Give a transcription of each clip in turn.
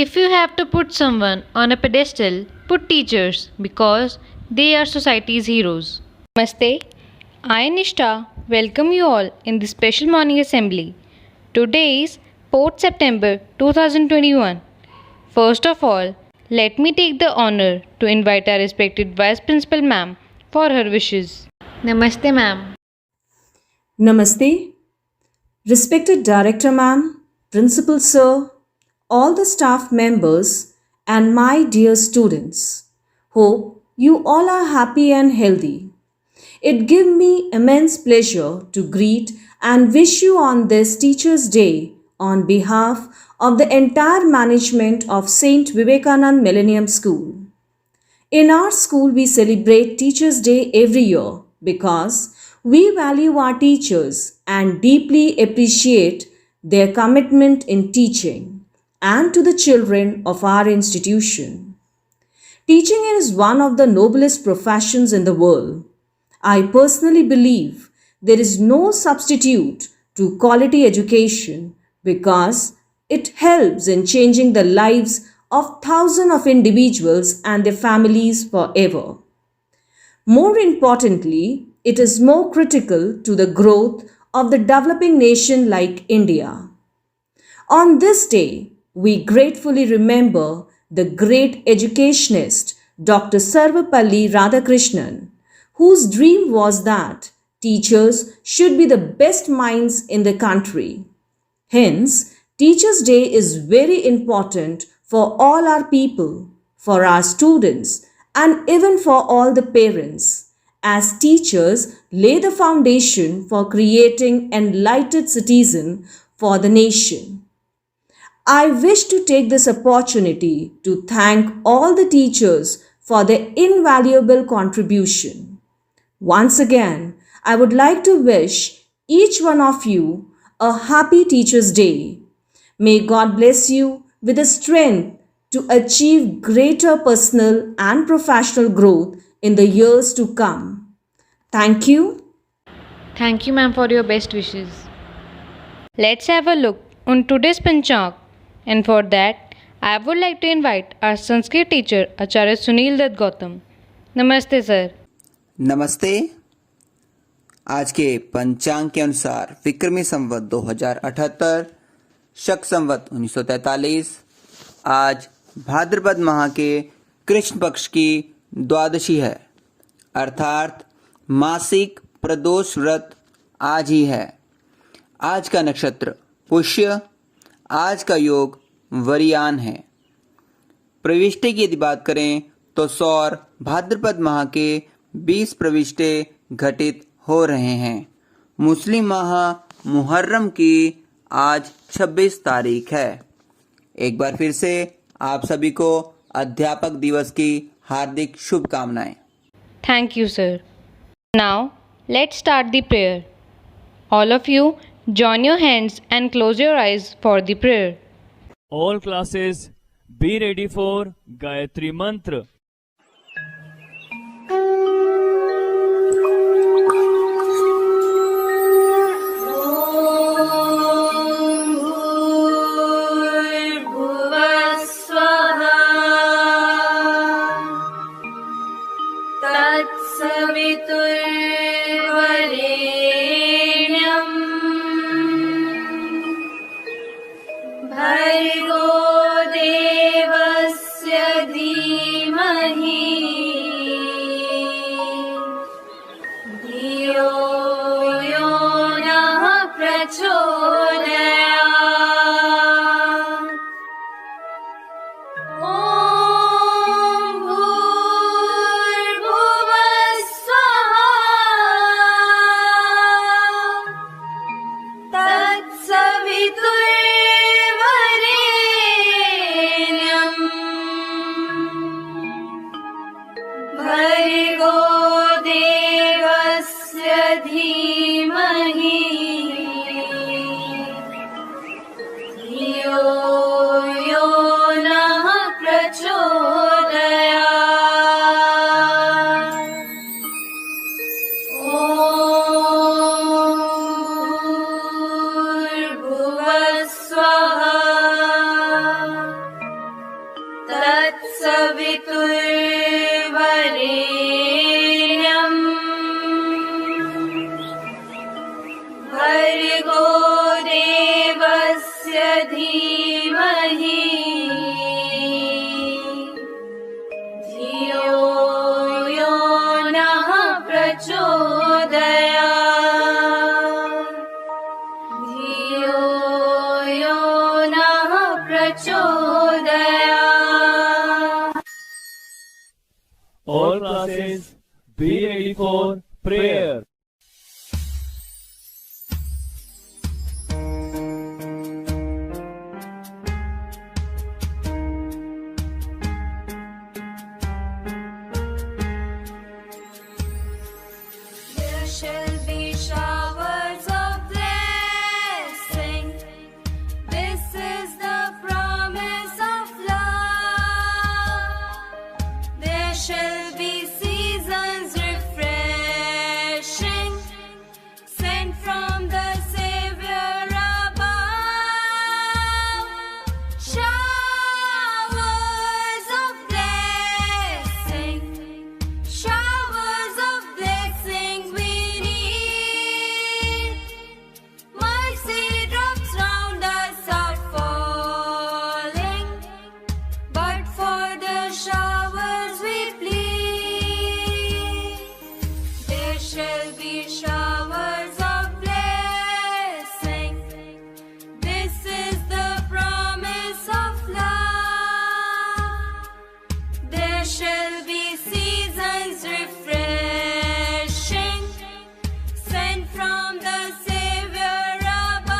If you have to put someone on a pedestal, put teachers because they are society's heroes. Namaste. I, Nishta, welcome you all in this special morning assembly. Today is 4th September 2021. First of all, let me take the honor to invite our respected Vice Principal Ma'am for her wishes. Namaste, ma'am. Namaste, respected Director Ma'am, Principal Sir, all the staff members, and my dear students. Hope you all are happy and healthy. It gives me immense pleasure to greet and wish you on this Teachers' Day on behalf of the entire management of St. Vivekanand Millennium School. In our school, we celebrate Teachers' Day every year because we value our teachers and deeply appreciate their commitment in teaching and to the children of our institution. Teaching is one of the noblest professions in the world. I personally believe there is no substitute to quality education because it helps in changing the lives of thousands of individuals and their families forever. More importantly, it is more critical to the growth of the developing nation like India. On this day, we gratefully remember the great educationist Dr. Sarvapalli Radhakrishnan, whose dream was that teachers should be the best minds in the country. Hence, Teachers' Day is very important for all our people, for our students, and even for all the parents, as teachers lay the foundation for creating enlightened citizens for the nation. I wish to take this opportunity to thank all the teachers for their invaluable contribution. Once again, I would like to wish each one of you a happy Teachers' Day. May God bless you with the strength to achieve greater personal and professional growth in the years to come. Thank you. Thank you, ma'am, for your best wishes. Let's have a look on today's Panchaang. And for that, I would like to invite our Sanskrit teacher, Acharya Sunil Dutt Gautam. Namaste, sir. नमस्ते। आज के पंचांग के अनुसार विक्रमी संवत 2078, शक संवत 1943, आज भाद्रपद माह के कृष्ण पक्ष की द्वादशी है, अर्थात मासिक प्रदोष व्रत आज ही है। आज का नक्षत्र पुष्य, आज का योग वरियान है। प्रविष्टे की यदि बात करें तो सौर भाद्रपद माह के 20 प्रविष्टे घटित हो रहे हैं। मुस्लिम माह मुहर्रम की आज 26 तारीख है। एक बार फिर से आप सभी को अध्यापक दिवस की हार्दिक शुभकामनाएं। Thank you, sir. Now, let's start the prayer. All of you, join your hands and close your eyes for the prayer. All classes, be ready for Gayatri Mantra. भर्गो देवस्य धीमहि तत्सवितुर्वरेण्यम् भर्गो देवस्य धीमहि धियो यो नः प्रचोदयात् धियो यो नः प्रचोदयात्. All classes, be ready for prayer. There shall be showers of blessing. This is the promise of love. There shall be seasons refreshing, sent from the Savior above. Showers of blessing, showers of blessing we need. Mercy drops round us are falling, but for the showers we plead. There shall be showers of blessing. This is the promise of love. There shall be seasons refreshing, sent from the Savior above.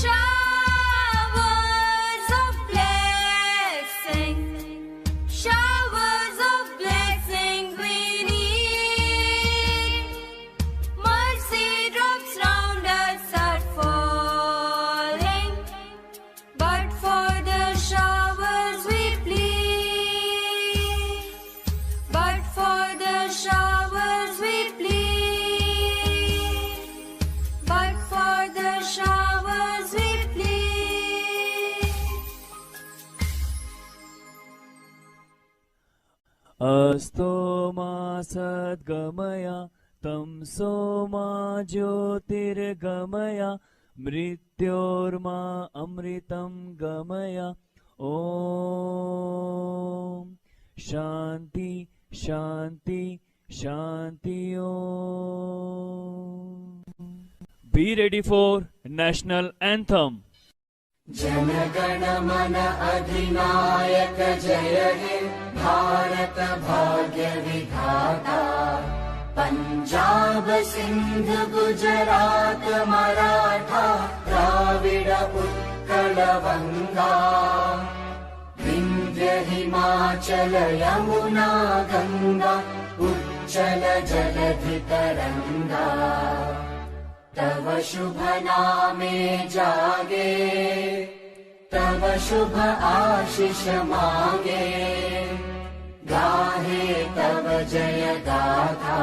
Showers of blessing, showers of blessing we need. Mercy drops round us are falling, but for the showers we plead. But for the showers we plead. But for the showers we plead. अस्तो मा सद्गमय तमसो मा ज्योतिर्गमय मृत्योर्मा अमृतं गमय. ॐ शान्ति शान्ति शान्ति. ॐ. Be ready for national anthem. Jana Gana Mana अधिनायक जय हे भारत भाग्य विधाता. पंजाब सिंध गुजरात मराठा द्राविड उत्कल वंगा. विंध्य हिमाचल यमुना गंगा उच्चल जलधि तरंगा. तव शुभ नामे जागे, तव शुभ आशीष मांगे. गाहे तव जय गाथा.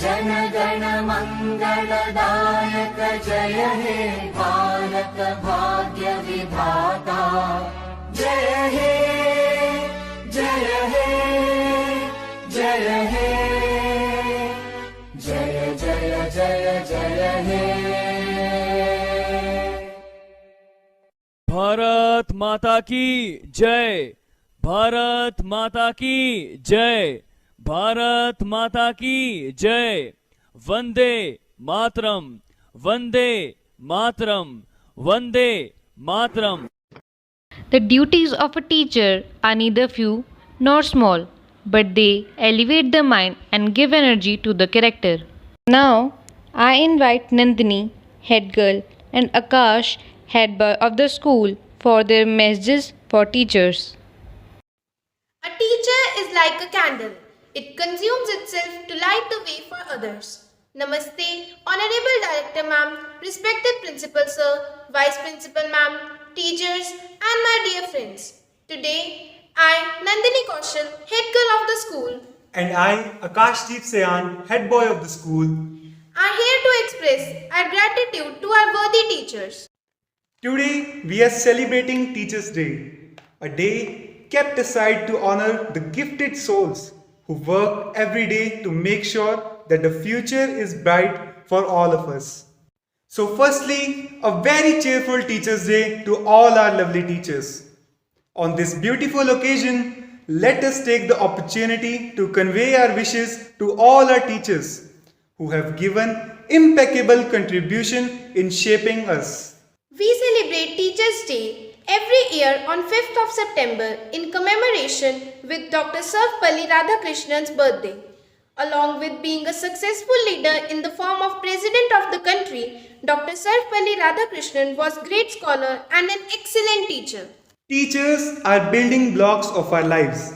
जन गण मंगलदायक जय हे भारत भाग्य विधाता. जय हे जय हे जय हे जय जय जय जय हे. भारत माता की जय. भारत माता की जय. भारत माता की जय. Vande Mataram. Vande Mataram. Vande Mataram. The duties of a teacher are neither few nor small, but they elevate the mind and give energy to the character. Now, I invite Nandini, head girl, and Akash, head boy of the school, for their messages for teachers. A teacher is like a candle. It consumes itself to light the way for others. Namaste, Honorable Director Ma'am, respected Principal Sir, Vice Principal Ma'am, teachers, and my dear friends. Today, I, Nandini Kaushal, head girl of the school, and I, Akashdeep Sayan, head boy of the school, are here to express our gratitude to our worthy teachers. Today, we are celebrating Teachers' Day, a day kept aside to honor the gifted souls who work every day to make sure that the future is bright for all of us. So, firstly, a very cheerful Teachers' Day to all our lovely teachers. On this beautiful occasion, let us take the opportunity to convey our wishes to all our teachers who have given impeccable contribution in shaping us. We celebrate Teachers' Day every year on 5th of September in commemoration with Dr. Sarvepalli Radhakrishnan's birthday. Along with being a successful leader in the form of President of the country, Dr. Sarvepalli Radhakrishnan was a great scholar and an excellent teacher. Teachers are building blocks of our lives.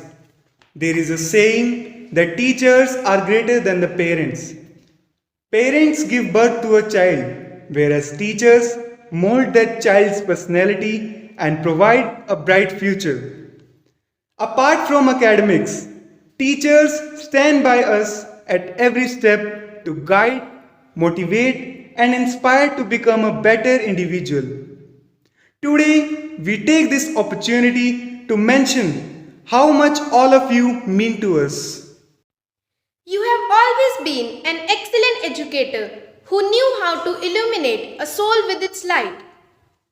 There is a saying that teachers are greater than the parents. Parents give birth to a child, whereas teachers mold that child's personality and provide a bright future. Apart from academics, teachers stand by us at every step to guide, motivate, and inspire to become a better individual. Today, we take this opportunity to mention how much all of you mean to us. You have always been an excellent educator who knew how to illuminate a soul with its light.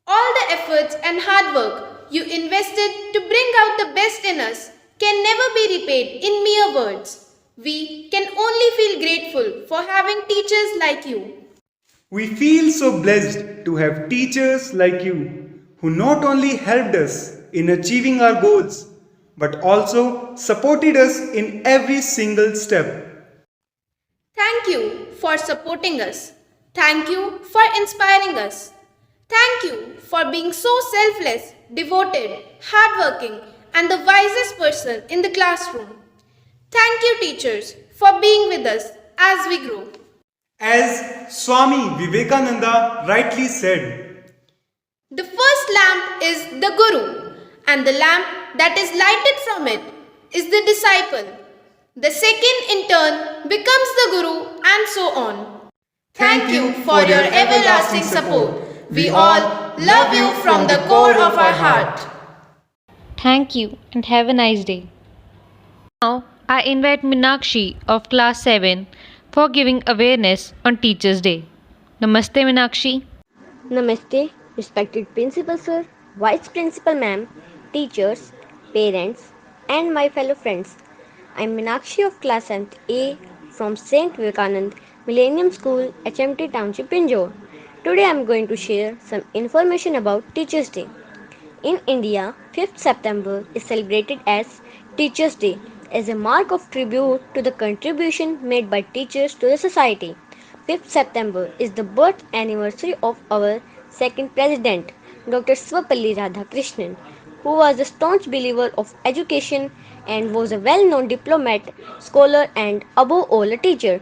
All the efforts and hard work you invested to bring out the best in us can never be repaid in mere words. We can only feel grateful for having teachers like you. We feel so blessed to have teachers like you who not only helped us in achieving our goals but also supported us in every single step. Thank you for supporting us. Thank you for inspiring us. Thank you for being so selfless, devoted, hardworking, and the wisest person in the classroom. Thank you, teachers, for being with us as we grow. As Swami Vivekananda rightly said, The first lamp is the Guru, and the lamp that is lighted from it is the disciple. The second, in turn, becomes the Guru, and so on. Thank you for your everlasting support. We all love you from the core of our heart. Thank you and have a nice day. Now, I invite Minakshi of class 7 for giving awareness on Teachers' Day. Namaste, Minakshi. Namaste, respected Principal Sir, Vice Principal Ma'am, teachers, parents, and my fellow friends. I am Minakshi of class 7th A from St. Vivekanand Millennium School, HMT Township, Pinjore. Today I am going to share some information about Teachers' Day. In India, 5th September is celebrated as Teachers' Day as a mark of tribute to the contribution made by teachers to the society. 5th September is the birth anniversary of our second president, Dr. Sarvepalli Radhakrishnan, who was a staunch believer of education and was a well-known diplomat, scholar, and above all a teacher.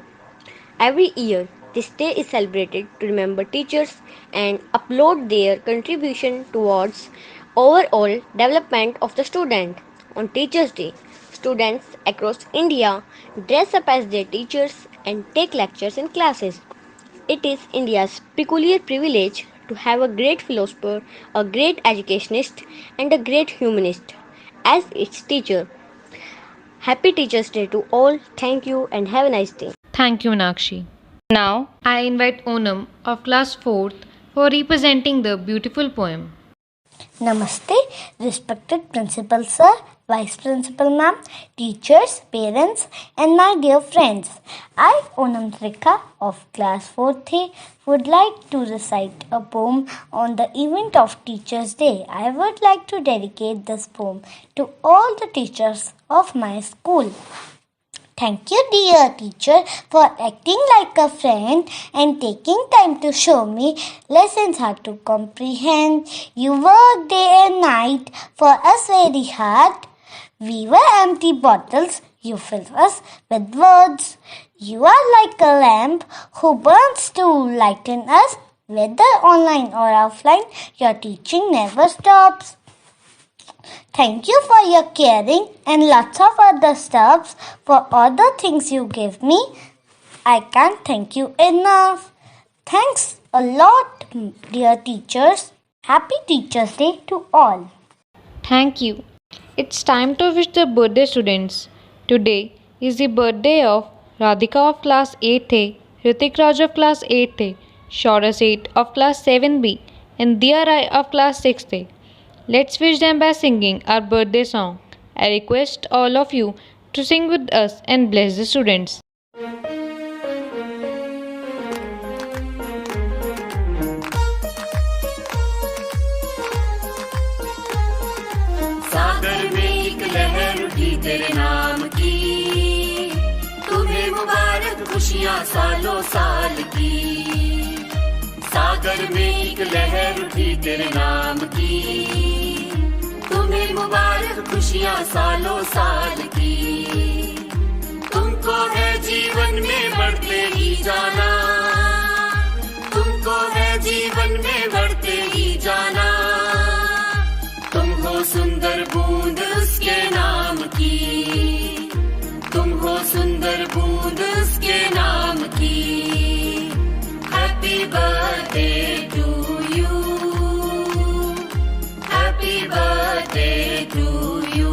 Every year, this day is celebrated to remember teachers and applaud their contribution towards overall development of the student. On Teachers' Day, students across India dress up as their teachers and take lectures in classes. It is India's peculiar privilege to have a great philosopher, a great educationist, and a great humanist as its teacher. Happy Teachers' Day to all. Thank you and have a nice day. Thank you, Minakshi. Now, I invite Onam of class 4th for representing the beautiful poem. Namaste, respected Principal Sir, Vice Principal Ma'am, teachers, parents, and my dear friends. I, Onam Trikha of class 4th would like to recite a poem on the event of Teachers' Day. I would like to dedicate this poem to all the teachers of my school. Thank you, dear teacher, for acting like a friend and taking time to show me lessons hard to comprehend. You work day and night for us very hard. We were empty bottles, you fill us with words. You are like a lamp who burns to lighten us. Whether online or offline, your teaching never stops. Thank you for your caring and lots of other stuffs for all the things you give me. I can't thank you enough. Thanks a lot, dear teachers. Happy Teachers' Day to all. Thank you. It's time to wish the birthday students. Today is the birthday of Radhika of class 8A, Ritik Raj of class 8A, Shoras 8 of class 7B, and Diya Rai of class 6A. Let's wish them by singing our birthday song. I request all of you to sing with us and bless the students. सागर में एक लहर उठी तेरे नाम की, तुम्हें मुबारक खुशियाँ सालों साल की। सागर में एक लहर उठी तेरे नाम की, तुम्हें मुबारक खुशियाँ सालों साल की। तुमको है जीवन में बढ़ते ही जाना, तुमको है जीवन में बढ़ते ही जाना। तुम हो सुंदर बूंद उसके नाम की, तुम हो सुंदर बूंद उसके नाम की। Happy birthday to you, happy birthday to you,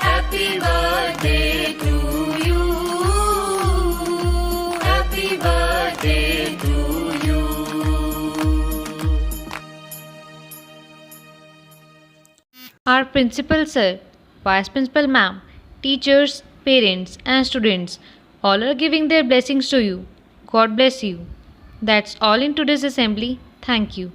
happy birthday to you, happy birthday to you. Our principal sir, vice principal ma'am, teachers, parents, and students all are giving their blessings to you. God bless you. That's all in today's assembly. Thank you.